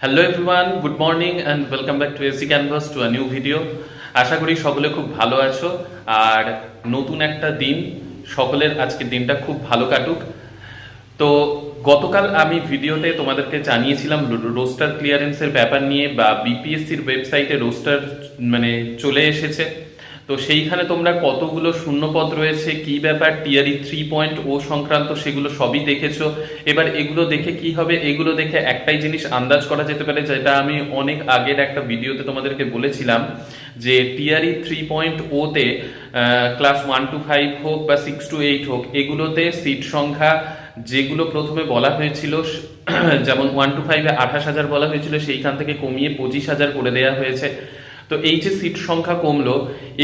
Hello everyone, good morning and welcome back to AC canvas to a new video. আশা করি সকলে খুব ভালো আছো আর নতুন একটা দিন, সকলের আজকের দিনটা খুব ভালো কাটুক। তো গতকাল আমি ভিডিওতে তোমাদেরকে জানিয়েছিলাম রোস্টার ক্লিয়ারেন্সের ব্যাপার নিয়ে, বা বিপিএসসির ওয়েবসাইটে রোস্টার চলে এসেছে। তো সেইখানে তোমরা কতগুলো শূন্যপদ রয়েছে, কি ব্যাপার, টিআরই 3.0 সংক্রান্ত সেগুলো সবই দেখেছো। এবার এগুলো দেখে কি হবে, এগুলো দেখে একটাই জিনিস আন্দাজ করা যেতে পারে, যেটা আমি অনেক আগের একটা ভিডিওতে তোমাদেরকে বলেছিলাম, যে টিআরই 3.0-তে ক্লাস 1 to 5 হোক বা 6 to 8 হোক, এগুলোতে সিট সংখ্যা যেগুলো প্রথমে বলা হয়েছিল, যেমন 1 to 5-এ 28,000 বলা হয়েছিল, সেইখান থেকে কমিয়ে 25,000 করে দেওয়া হয়েছে। তো এই যে সিট সংখ্যা কমলো,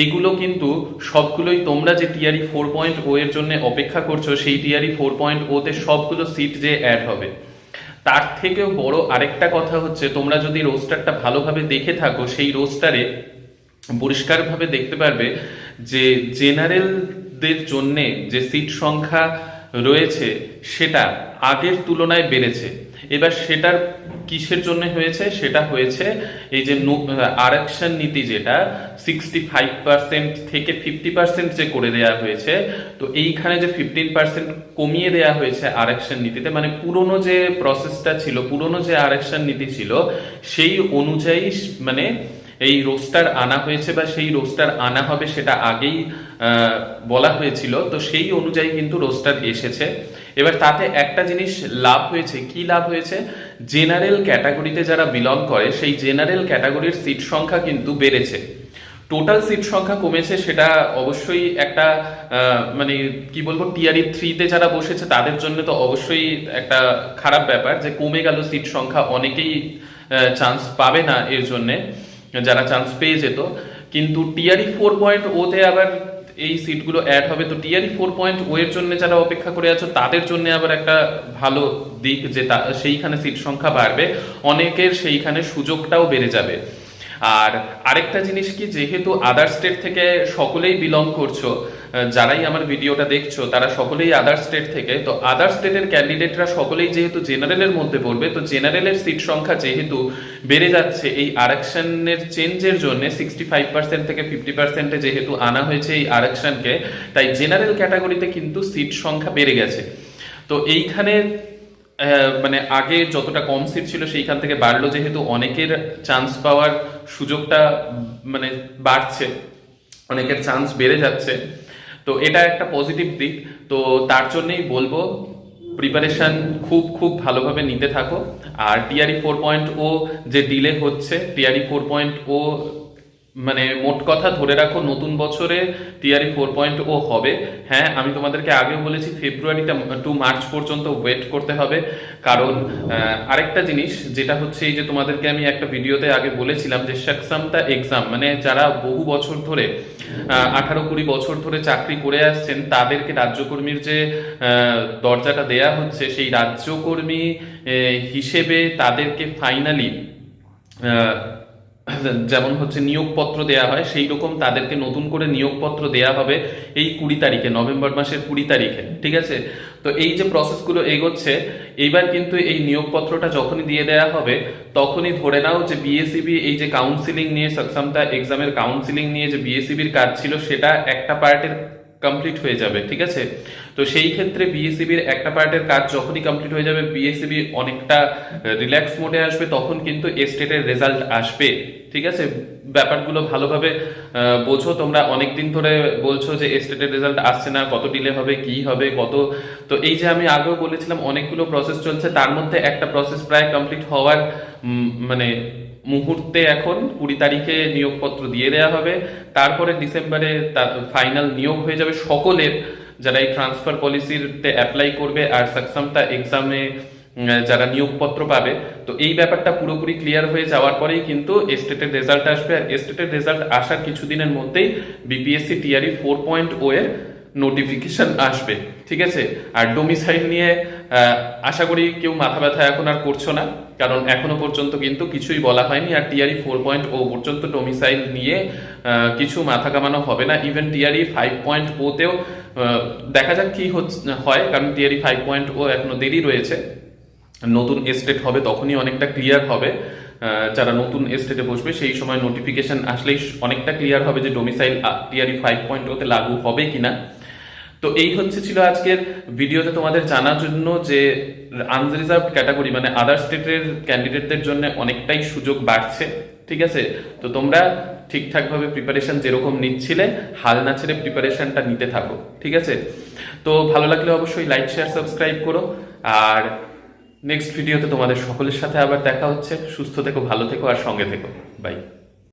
এগুলো কিন্তু সবগুলোই তোমরা যে টিআরই 4.0 এর জন্য অপেক্ষা করছো, সেই টিআরই 4.0-তে সবগুলো সিট যে অ্যাড হবে। তার থেকেও বড় আরেকটা কথা হচ্ছে, তোমরা যদি রোস্টারটা ভালোভাবে দেখে থাকো, সেই রোস্টারে পরিষ্কারভাবে দেখতে পারবে যে জেনারেলদের জন্যে যে সিট সংখ্যা রয়েছে সেটা আগের তুলনায় বেড়েছে। এবার সেটার কিসের জন্য হয়েছে, সেটা হয়েছে এই যে আরক্ষণ নীতি, যেটা 65% থেকে 50% যে করে দেওয়া হয়েছে। তো এইখানে যে 15% কমিয়ে দেওয়া হয়েছে আরক্ষণ নীতিতে, মানে পুরনো যে প্রসেসটা ছিল, পুরনো যে আরক্ষণ নীতি ছিল, সেই অনুযায়ী মানে এই রোস্টার আনা হয়েছে, বা সেই রোস্টার আনা হবে সেটা আগেই বলা হয়েছিল। তো সেই অনুযায়ী কিন্তু রোস্টার এসেছে। এবার তাতে একটা জিনিস লাভ হয়েছে, কি লাভ হয়েছে, জেনারেল ক্যাটাগরিতে যারা বিলং করে, সেই জেনারেল ক্যাটাগরির সিট সংখ্যা কিন্তু বেড়েছে। টোটাল সিট সংখ্যা কমেছে, সেটা অবশ্যই একটা মানে কি বলবো, টিআরই 3-তে যারা বসেছে তাদের জন্য তো অবশ্যই একটা খারাপ ব্যাপার যে কমে গেল সিট সংখ্যা, অনেকেই চান্স পাবে না এর জন্যে, যারা চান্স পেয়ে যেত। কিন্তু টিআরই 4.0-তে আবার এই সিটগুলো অ্যাড হবে। তো টিআরই 4.0 এর জন্য যারা অপেক্ষা করে আছো, তাদের জন্য আবার একটা ভালো দিক, যে সেইখানে সিট সংখ্যা বাড়বে, অনেকের সেইখানে সুযোগটাও বেড়ে যাবে। আর আরেকটা জিনিস কি, যেহেতু আদার স্টেট থেকে সকলেই বিলং করছো, যারাই আমার ভিডিওটা দেখছো তারা সকলেই আদার স্টেট থেকে, তো আদার স্টেটের ক্যান্ডিডেটরা সকলেই যেহেতু জেনারেলের মধ্যে পড়বে, তো জেনারেলের সিট সংখ্যা যেহেতু বেড়ে যাচ্ছে এই আরক্ষণের চেঞ্জের জন্য, 65% থেকে 50%-এ যেহেতু আনা হয়েছে এই আরক্ষণকে, তাই জেনারেল ক্যাটাগরিতে কিন্তু সিট সংখ্যা বেড়ে গেছে। তো এইখানে মানে আগে যতটা কম সিট ছিল সেইখান থেকে বাড়লো, যেহেতু অনেকের চান্স পাওয়ার সুযোগটা মানে বাড়ছে, অনেকের চান্স বেড়ে যাচ্ছে। তো এটা একটা পজিটিভ দিক। তো তার জন্যই বলবো, প্রিপারেশন খুব খুব ভালোভাবে নিতে থাকো। আর টিআরই 4.0 যে ডিলে হচ্ছে, টিআরই 4.0 মানে মোট কথা ধরে রাখো নতুন বছরে টিআরই 4.0 হবে। হ্যাঁ, আমি তোমাদেরকে আগেও বলেছি ফেব্রুয়ারিটা টু মার্চ পর্যন্ত ওয়েট করতে হবে। কারণ আরেকটা জিনিস যেটা হচ্ছে, এই যে তোমাদেরকে আমি একটা ভিডিওতে আগে বলেছিলাম যে সক্ষমতা এক্সাম, মানে যারা বহু বছর ধরে 18-20 বছর ধরে চাকরি করে আসছেন, তাদেরকে রাজ্যকর্মীর যে দরজাটা দেয়া হচ্ছে, সেই রাজ্যকর্মী হিসেবে তাদেরকে ফাইনালি যেমন হচ্ছে নিয়োগপত্র দেয়া হয়, সেই রকম তাদেরকে নতুন করে নিয়োগপত্র দেয়া হবে এই 20 তারিখে, নভেম্বর মাসের 20 তারিখে। ঠিক আছে, তো এই যে প্রসেসগুলো এগোচ্ছে, এইবার কিন্তু এই নিয়োগপত্রটা যখনই দিয়ে দেয়া হবে, তখনই ধরে নাও যে বিএসইবি এই যে কাউন্সিলিং নিয়ে, সক্ষমতা এক্সামের কাউন্সিলিং নিয়ে যে বিএসইবির কাজ ছিল, সেটা একটা পার্টের কমপ্লিট হয়ে যাবে। ঠিক আছে, তো সেই ক্ষেত্রে বিএসইবির একটা পার্টের কাজ যখনই কমপ্লিট হয়ে যাবে, বিএসইবি অনেকটা রিল্যাক্স মোডে আসবে, তখন কিন্তু এস্টেটের রেজাল্ট আসবে। ঠিক আছে, ব্যাপারগুলো ভালোভাবে বোঝো। তোমরা অনেকদিন ধরে বলছো যে এস্টেটের রেজাল্ট আসছে না, কত ডিলে হবে, কি হবে, কত। তো এই যে আমি আগেও বলেছিলাম অনেকগুলো প্রসেস চলছে, তার মধ্যে একটা প্রসেস প্রায় কমপ্লিট হওয়ার মানে মুহূর্তে, এখন 20 তারিখে নিয়োগপত্র দিয়ে দেওয়া হবে। তারপরে ডিসেম্বরে ফাইনাল নিয়োগ হয়ে যাবে সকলের, যারা এই ট্রান্সফার পলিসিতে অ্যাপ্লাই করবে আর সক্ষমতা এক্সামে যারা নিয়োগপত্র পাবে। তো এই ব্যাপারটা পুরোপুরি ক্লিয়ার হয়ে যাওয়ার পরেই কিন্তু এস্টেটের রেজাল্ট আসবে। আর এস্টেটের রেজাল্ট আসার কিছুদিনের মধ্যেই বিপিএসসি টিআরই 4.0 এর নোটিফিকেশন আসবে। ঠিক আছে, আর ডোমিসাইল নিয়ে আশা করি কেউ মাথা ব্যথা এখন আর করছো না, কারণ এখনো পর্যন্ত কিন্তু কিছুই বলা হয়নি। আর টিআরই 4.0 পর্যন্ত ডোমিসাইল নিয়ে কিছু মাথা কামানো হবে না। ইভেন টিআরই 5.0-তেও দেখা যাক কি হয়, কারণ টিআরই 5.0 এখনো দেরি রয়েছে। নতুন এস্টেট হবে তখনই অনেকটা ক্লিয়ার হবে। যারা নতুন এস্টেটে বসবে সেই সময় নোটিফিকেশন আসলেই অনেকটা ক্লিয়ার হবে যে ডোমিসাইল টিআরই 5.0 তে লাগু হবে কিনা। তো এই ছিল আজকের ভিডিওতে তোমাদের জানার জন্য যে আনরিজার্ভ ক্যাটাগরি মানে আদার স্টেটের ক্যান্ডিডেটদের জন্য অনেকটাই সুযোগ বাড়ছে। ঠিক আছে, তো তোমরা ঠিকঠাকভাবে প্রিপারেশন যেরকম নিচ্ছিলে হাল না ছেড়ে প্রিপারেশনটা নিতে থাকো। ঠিক আছে, তো ভালো লাগলে অবশ্যই লাইক শেয়ার সাবস্ক্রাইব করো। আর নেক্সট ভিডিওতে তোমাদের সকলের সাথে আবার দেখা হচ্ছে। সুস্থ থেকো, ভালো থেকো আর সঙ্গে থেকো। বাই।